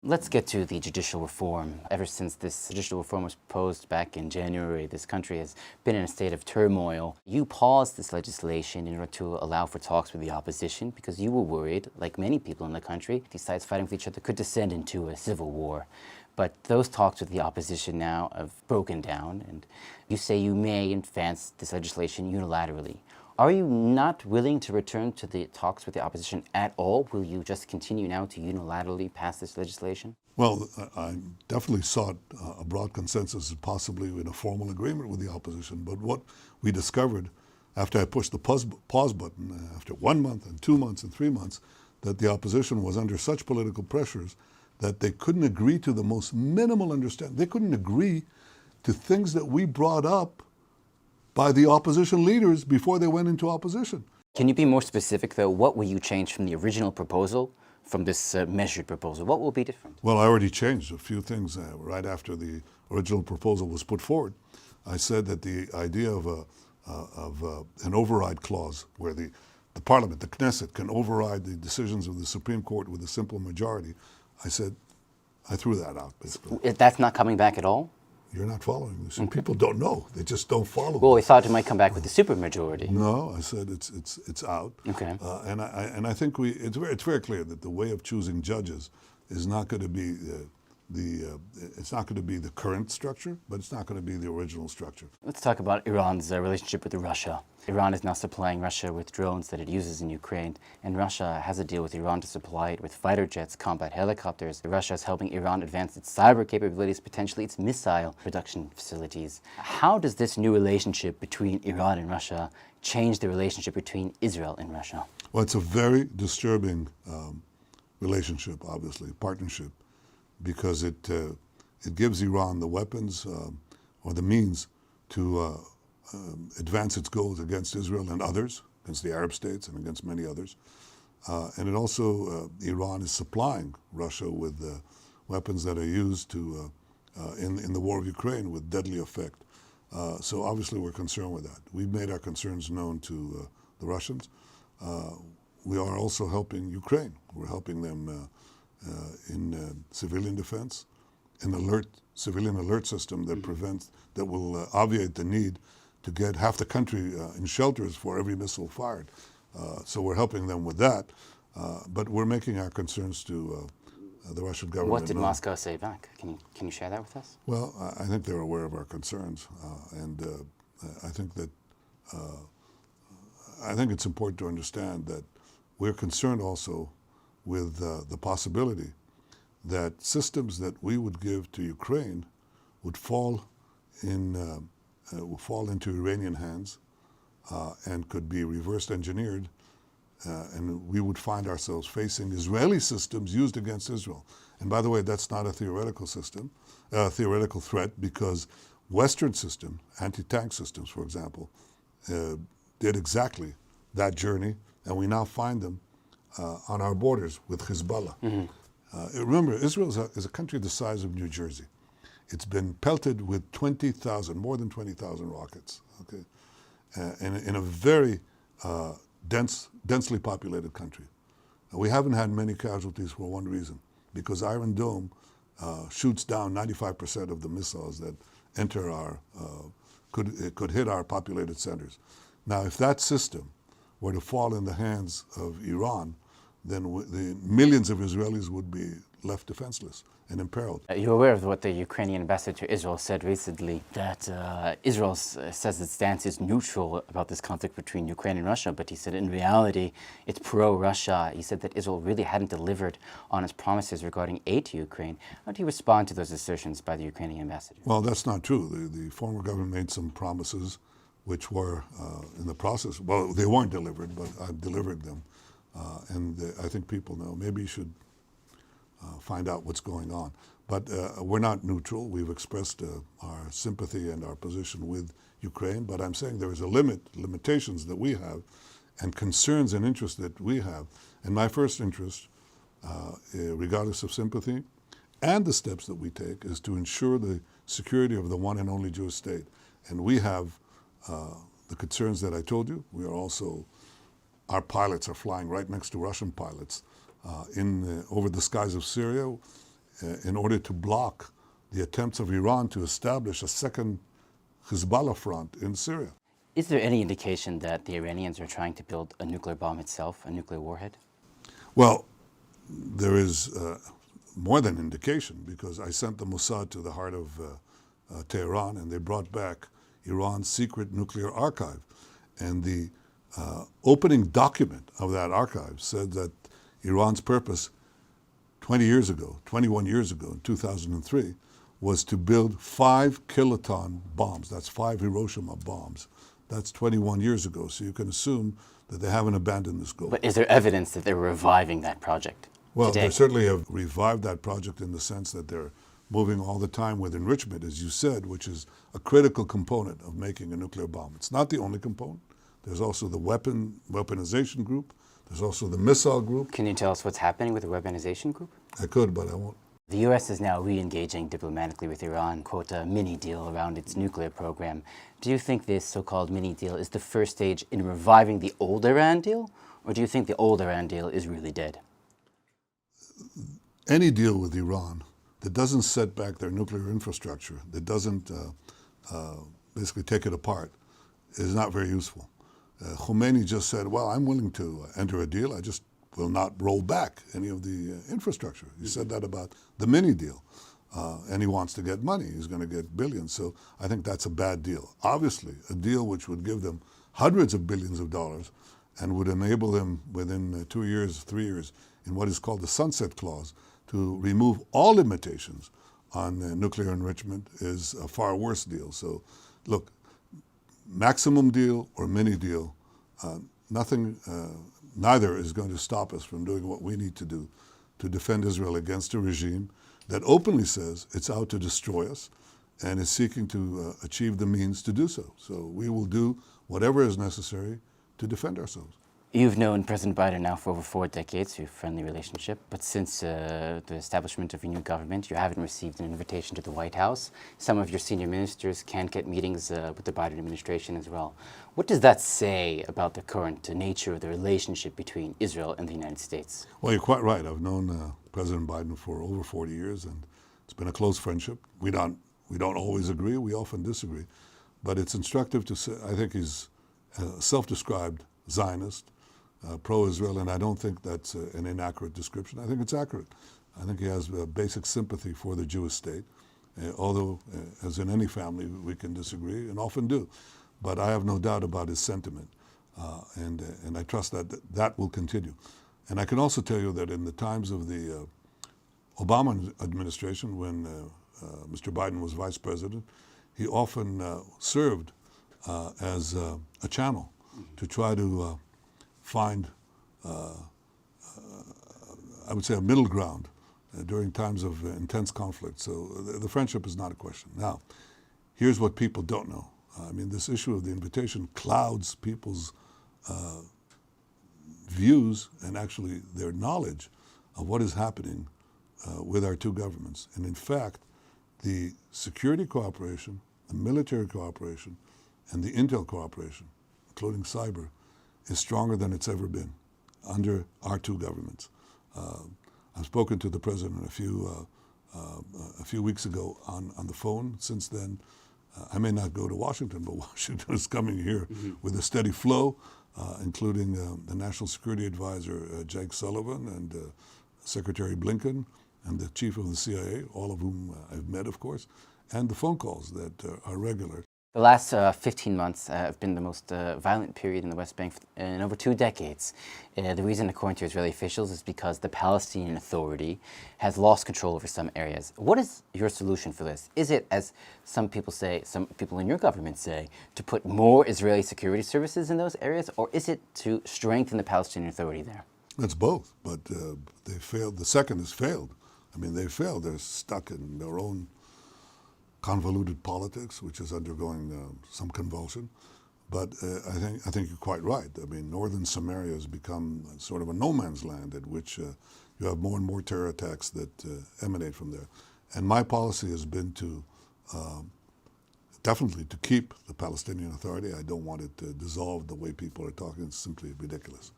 Let's get to the judicial reform. Ever since this judicial reform was proposed back in January, this country has been in a state of turmoil. You paused this legislation in order to allow for talks with the opposition because you were worried, like many people in the country, these sides fighting with each other could descend into a civil war. But those talks with the opposition now have broken down, and you say you may advance this legislation unilaterally. Are you not willing to return to the talks with the opposition at all? Will you just continue now to unilaterally pass this legislation? Well, I definitely sought a broad consensus, possibly in a formal agreement with the opposition. But what we discovered after I pushed the pause button, after 1 month and 2 months and 3 months, that the opposition was under such political pressures that they couldn't agree to the most minimal understanding. They couldn't agree to things that we brought up by the opposition leaders before they went into opposition. Can you be more specific, though? What will you change from the original proposal, from this measured proposal? What will be different? Well, I already changed a few things right after the original proposal was put forward. I said that the idea of an override clause where the parliament, the Knesset, can override the decisions of the Supreme Court with a simple majority, I said, I threw that out, basically. That's not coming back at all? You're not following this. Okay. People don't know. They just don't follow. Well, we thought it might come back with the supermajority. No, I said it's out. Okay. And I think it's very clear that the way of choosing judges is not going to be it's not going to be the current structure, but it's not going to be the original structure. Let's talk about Iran's relationship with Russia. Iran is now supplying Russia with drones that it uses in Ukraine, and Russia has a deal with Iran to supply it with fighter jets, combat helicopters. Russia is helping Iran advance its cyber capabilities, potentially its missile production facilities. How does this new relationship between Iran and Russia change the relationship between Israel and Russia? Well, it's a very disturbing relationship, obviously, partnership, because it gives Iran the weapons or the means to advance its goals against Israel and others, against the Arab states and against many others. And it also, Iran is supplying Russia with weapons that are used in the war of Ukraine with deadly effect. So obviously we're concerned with that. We've made our concerns known to the Russians. We are also helping Ukraine. We're helping them in civilian defense, an civilian alert system that will obviate the need to get half the country in shelters for every missile fired. So we're helping them with that, but we're making our concerns to the Russian government. What did Moscow say back? Can you share that with us? Well, I think they're aware of our concerns, and I think it's important to understand that we're concerned also with the possibility that systems that we would give to Ukraine would fall into Iranian hands and could be reverse engineered, and we would find ourselves facing Israeli systems used against Israel. And by the way, that's not a theoretical threat, because Western systems, anti-tank systems, for example, did exactly that journey, and we now find them on our borders with Hezbollah. Mm-hmm. Remember, Israel is a country the size of New Jersey. It's been pelted with more than 20,000 rockets, okay, in a very densely populated country. We haven't had many casualties for one reason, because Iron Dome shoots down 95% of the missiles that enter could hit our populated centers. Now, if that system were to fall in the hands of Iran, then the millions of Israelis would be left defenseless and imperiled. You're aware of what the Ukrainian ambassador to Israel said recently, that Israel says its stance is neutral about this conflict between Ukraine and Russia, but he said in reality it's pro-Russia. He said that Israel really hadn't delivered on its promises regarding aid to Ukraine. How do you respond to those assertions by the Ukrainian ambassador? Well, that's not true. The former government made some promises which were in the process. Well, they weren't delivered, but I've delivered them. And I think people know. Maybe you should find out what's going on. But we're not neutral. We've expressed our sympathy and our position with Ukraine, but I'm saying there is limitations that we have and concerns and interests that we have. And my first interest, regardless of sympathy, and the steps that we take, is to ensure the security of the one and only Jewish state. And we have the concerns that I told you. We are also, our pilots are flying right next to Russian pilots over the skies of Syria, in order to block the attempts of Iran to establish a second Hezbollah front in Syria. Is there any indication that the Iranians are trying to build a nuclear bomb itself, a nuclear warhead? Well, there is more than indication, because I sent the Mossad to the heart of Tehran, and they brought back Iran's secret nuclear archive. And the opening document of that archive said that Iran's purpose 21 years ago, in 2003, was to build 5 kiloton bombs. That's 5 Hiroshima bombs. That's 21 years ago. So you can assume that they haven't abandoned this goal. But is there evidence that they're reviving that project today? They certainly have revived that project in the sense that they're moving all the time with enrichment, as you said, which is a critical component of making a nuclear bomb. It's not the only component. There's also the weaponization group. There's also the missile group. Can you tell us what's happening with the weaponization group? I could, but I won't. The U.S. is now re-engaging diplomatically with Iran, quote, a mini-deal around its nuclear program. Do you think this so-called mini-deal is the first stage in reviving the old Iran deal? Or do you think the old Iran deal is really dead? Any deal with Iran that doesn't set back their nuclear infrastructure, that doesn't basically take it apart, is not very useful. Khomeini just said, well, I'm willing to enter a deal, I just will not roll back any of the infrastructure. He said that about the mini deal. And he wants to get money. He's going to get billions. So I think that's a bad deal. Obviously, a deal which would give them hundreds of billions of dollars and would enable them within 2 years, 3 years, in what is called the sunset clause, to remove all limitations on nuclear enrichment is a far worse deal. So look, maximum deal or mini deal, neither is going to stop us from doing what we need to do to defend Israel against a regime that openly says it's out to destroy us and is seeking to achieve the means to do so. So we will do whatever is necessary to defend ourselves. You've known President Biden now for over 4 decades, your friendly relationship, but since the establishment of your new government, you haven't received an invitation to the White House. Some of your senior ministers can't get meetings with the Biden administration as well. What does that say about the current nature of the relationship between Israel and the United States? Well, you're quite right. I've known President Biden for over 40 years, and it's been a close friendship. We don't always agree. We often disagree. But it's instructive to say, I think he's a self-described Zionist, pro-Israel, and I don't think that's an inaccurate description. I think it's accurate. I think he has a basic sympathy for the Jewish state, although, as in any family, we can disagree, and often do. But I have no doubt about his sentiment, and I trust that will continue. And I can also tell you that in the times of the Obama administration, when Mr. Biden was vice president, he often served as a channel to try to find, I would say, a middle ground during times of intense conflict. So the friendship is not a question. Now, here's what people don't know. I mean, this issue of the invitation clouds people's views and actually their knowledge of what is happening with our two governments. And in fact, the security cooperation, the military cooperation, and the intel cooperation, including cyber, is stronger than it's ever been under our two governments. I've spoken to the president a few weeks ago on the phone. Since then, I may not go to Washington, but Washington is coming here with a steady flow, including the National Security Advisor, Jake Sullivan, and Secretary Blinken, and the chief of the CIA, all of whom I've met, of course, and the phone calls that are regular. The last 15 months have been the most violent period in the West Bank in over 2 decades. The reason, according to Israeli officials, is because the Palestinian Authority has lost control over some areas. What is your solution for this? Is it, as some people say, some people in your government say, to put more Israeli security services in those areas, or is it to strengthen the Palestinian Authority there? It's both, but they failed. The second has failed. I mean, they failed. They're stuck in their own convoluted politics, which is undergoing some convulsion. But I think you're quite right. I mean, northern Samaria has become sort of a no man's land at which you have more and more terror attacks that emanate from there. And my policy has been to definitely to keep the Palestinian Authority. I don't want it to dissolve the way people are talking. It's simply ridiculous.